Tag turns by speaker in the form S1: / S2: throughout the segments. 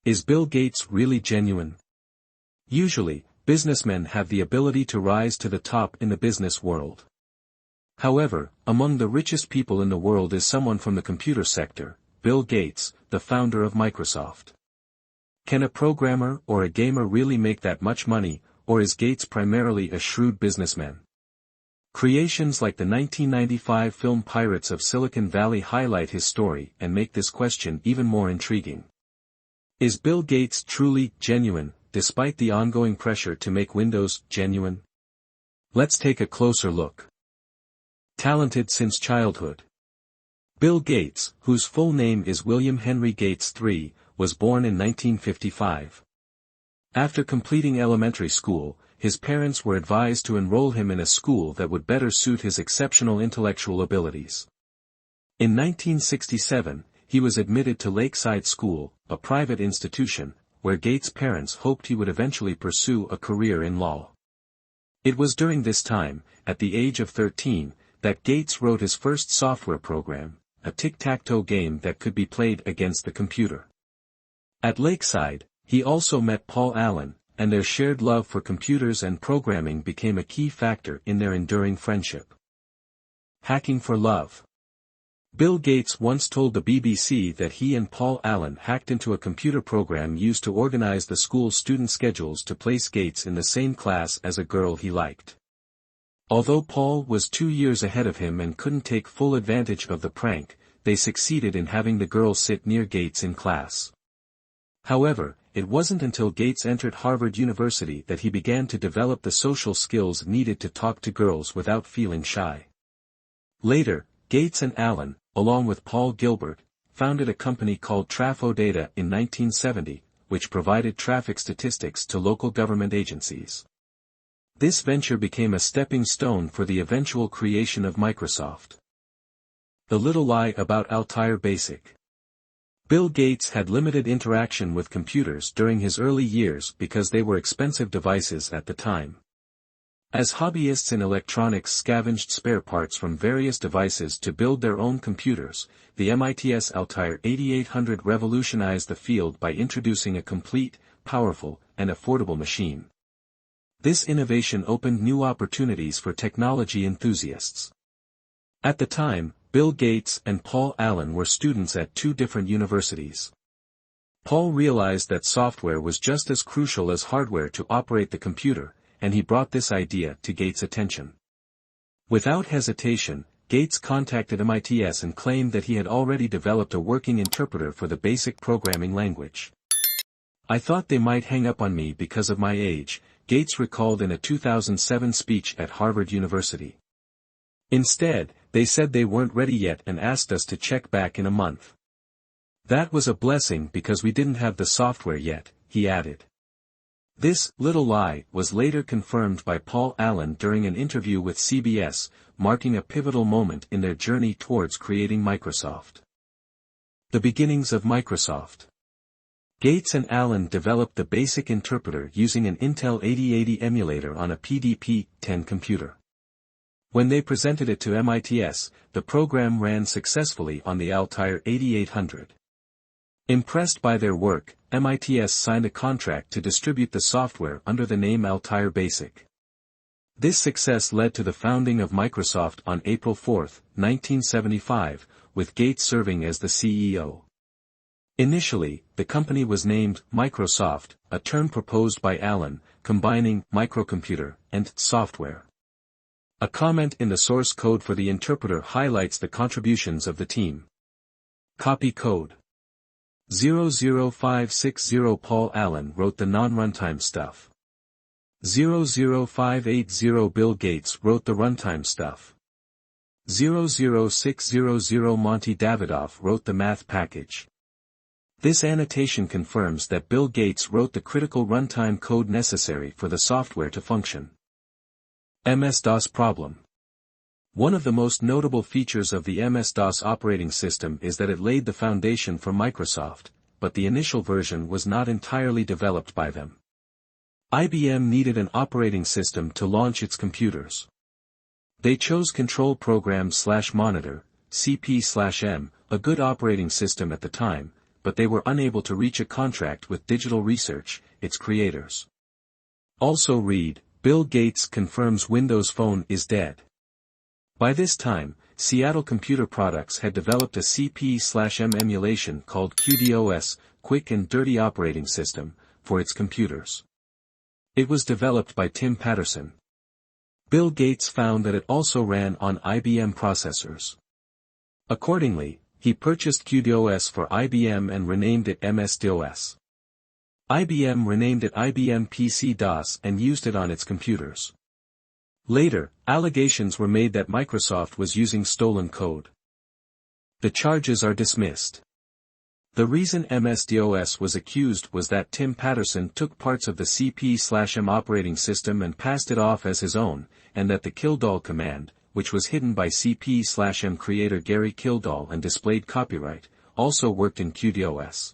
S1: Is Bill Gates really genuine? Usually, businessmen have the ability to rise to the top in the business world. However, among the richest people in the world is someone from the computer sector, Bill Gates, the founder of Microsoft. Can a programmer or a gamer really make that much money, or is Gates primarily a shrewd businessman? Creations like the 1995 film Pirates of Silicon Valley highlight his story and make this question even more intriguing. Is Bill Gates truly genuine, despite the ongoing pressure to make Windows genuine? Let's take a closer look. Talented since childhood. Bill Gates, whose full name is William Henry Gates III, was born in 1955. After completing elementary school, his parents were advised to enroll him in a school that would better suit his exceptional intellectual abilities. In 1967, he was admitted to Lakeside School, a private institution, where Gates' parents hoped he would eventually pursue a career in law. It was during this time, at the age of 13, that Gates wrote his first software program, a tic-tac-toe game that could be played against the computer. At Lakeside, he also met Paul Allen, and their shared love for computers and programming became a key factor in their enduring friendship. Hacking for love. Bill Gates once told the BBC that he and Paul Allen hacked into a computer program used to organize the school's student schedules to place Gates in the same class as a girl he liked. Although Paul was 2 years ahead of him and couldn't take full advantage of the prank, they succeeded in having the girl sit near Gates in class. However, it wasn't until Gates entered Harvard University that he began to develop the social skills needed to talk to girls without feeling shy. Later, Gates and Allen, along with Paul Gilbert, founded a company called TrafoData in 1970, which provided traffic statistics to local government agencies. This venture became a stepping stone for the eventual creation of Microsoft. The little lie about Altair Basic. Bill Gates had limited interaction with computers during his early years because they were expensive devices at the time. As hobbyists in electronics scavenged spare parts from various devices to build their own computers, the MIT's Altair 8800 revolutionized the field by introducing a complete, powerful, and affordable machine. This innovation opened new opportunities for technology enthusiasts. At the time, Bill Gates and Paul Allen were students at two different universities. Paul realized that software was just as crucial as hardware to operate the computer, and he brought this idea to Gates' attention. Without hesitation, Gates contacted MITS and claimed that he had already developed a working interpreter for the BASIC programming language. "I thought they might hang up on me because of my age," Gates recalled in a 2007 speech at Harvard University. "Instead, they said they weren't ready yet and asked us to check back in a month. That was a blessing because we didn't have the software yet," he added. This little lie was later confirmed by Paul Allen during an interview with CBS, marking a pivotal moment in their journey towards creating Microsoft. The beginnings of Microsoft. Gates and Allen developed the BASIC interpreter using an Intel 8080 emulator on a PDP-10 computer. When they presented it to MITS, the program ran successfully on the Altair 8800. Impressed by their work, MITS signed a contract to distribute the software under the name Altair Basic. This success led to the founding of Microsoft on April 4, 1975, with Gates serving as the CEO. Initially, the company was named Microsoft, a term proposed by Allen, combining microcomputer and software. A comment in the source code for the interpreter highlights the contributions of the team. Copy code. 00560 Paul Allen wrote the non-runtime stuff. 00580 Bill Gates wrote the runtime stuff. 00600 Monty Davidoff wrote the math package. This annotation confirms that Bill Gates wrote the critical runtime code necessary for the software to function. MS-DOS problem. One of the most notable features of the MS-DOS operating system is that it laid the foundation for Microsoft, but the initial version was not entirely developed by them. IBM needed an operating system to launch its computers. They chose Control Program / Monitor, CP/M, a good operating system at the time, but they were unable to reach a contract with Digital Research, its creators. Also read, Bill Gates confirms Windows Phone is dead. By this time, Seattle Computer Products had developed a CP/M emulation called QDOS, Quick and Dirty Operating System, for its computers. It was developed by Tim Patterson. Bill Gates found that it also ran on IBM processors. Accordingly, he purchased QDOS for IBM and renamed it MS-DOS. IBM renamed it IBM PC-DOS and used it on its computers. Later, allegations were made that Microsoft was using stolen code. The charges are dismissed. The reason MS-DOS was accused was that Tim Patterson took parts of the CP/M operating system and passed it off as his own, and that the Kildall command, which was hidden by CP/M creator Gary Kildall and displayed copyright, also worked in QDOS.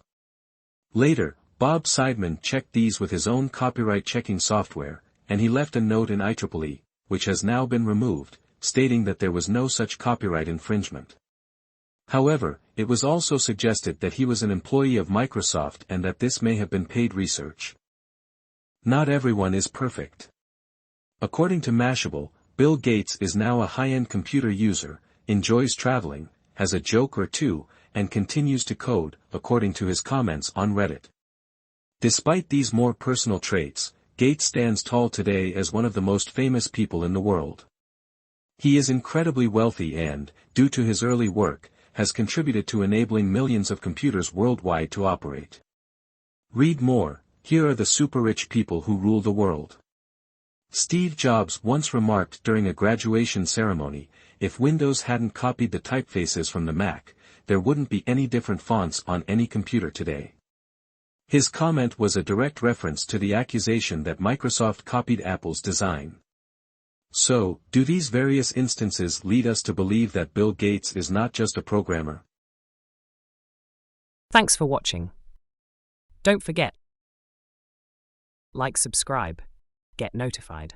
S1: Later, Bob Seidman checked these with his own copyright-checking software, and he left a note in IEEE, which has now been removed, stating that there was no such copyright infringement. However, it was also suggested that he was an employee of Microsoft and that this may have been paid research. Not everyone is perfect. According to Mashable, Bill Gates is now a high-end computer user, enjoys traveling, has a joke or two, and continues to code, according to his comments on Reddit. Despite these more personal traits, Gates stands tall today as one of the most famous people in the world. He is incredibly wealthy and, due to his early work, has contributed to enabling millions of computers worldwide to operate. Read more, here are the super-rich people who rule the world. Steve Jobs once remarked during a graduation ceremony, if Windows hadn't copied the typefaces from the Mac, there wouldn't be any different fonts on any computer today. His comment was a direct reference to the accusation that Microsoft copied Apple's design. So, do these various instances lead us to believe that Bill Gates is not just a programmer?
S2: Thanks for watching. Don't forget, like, subscribe, get notified.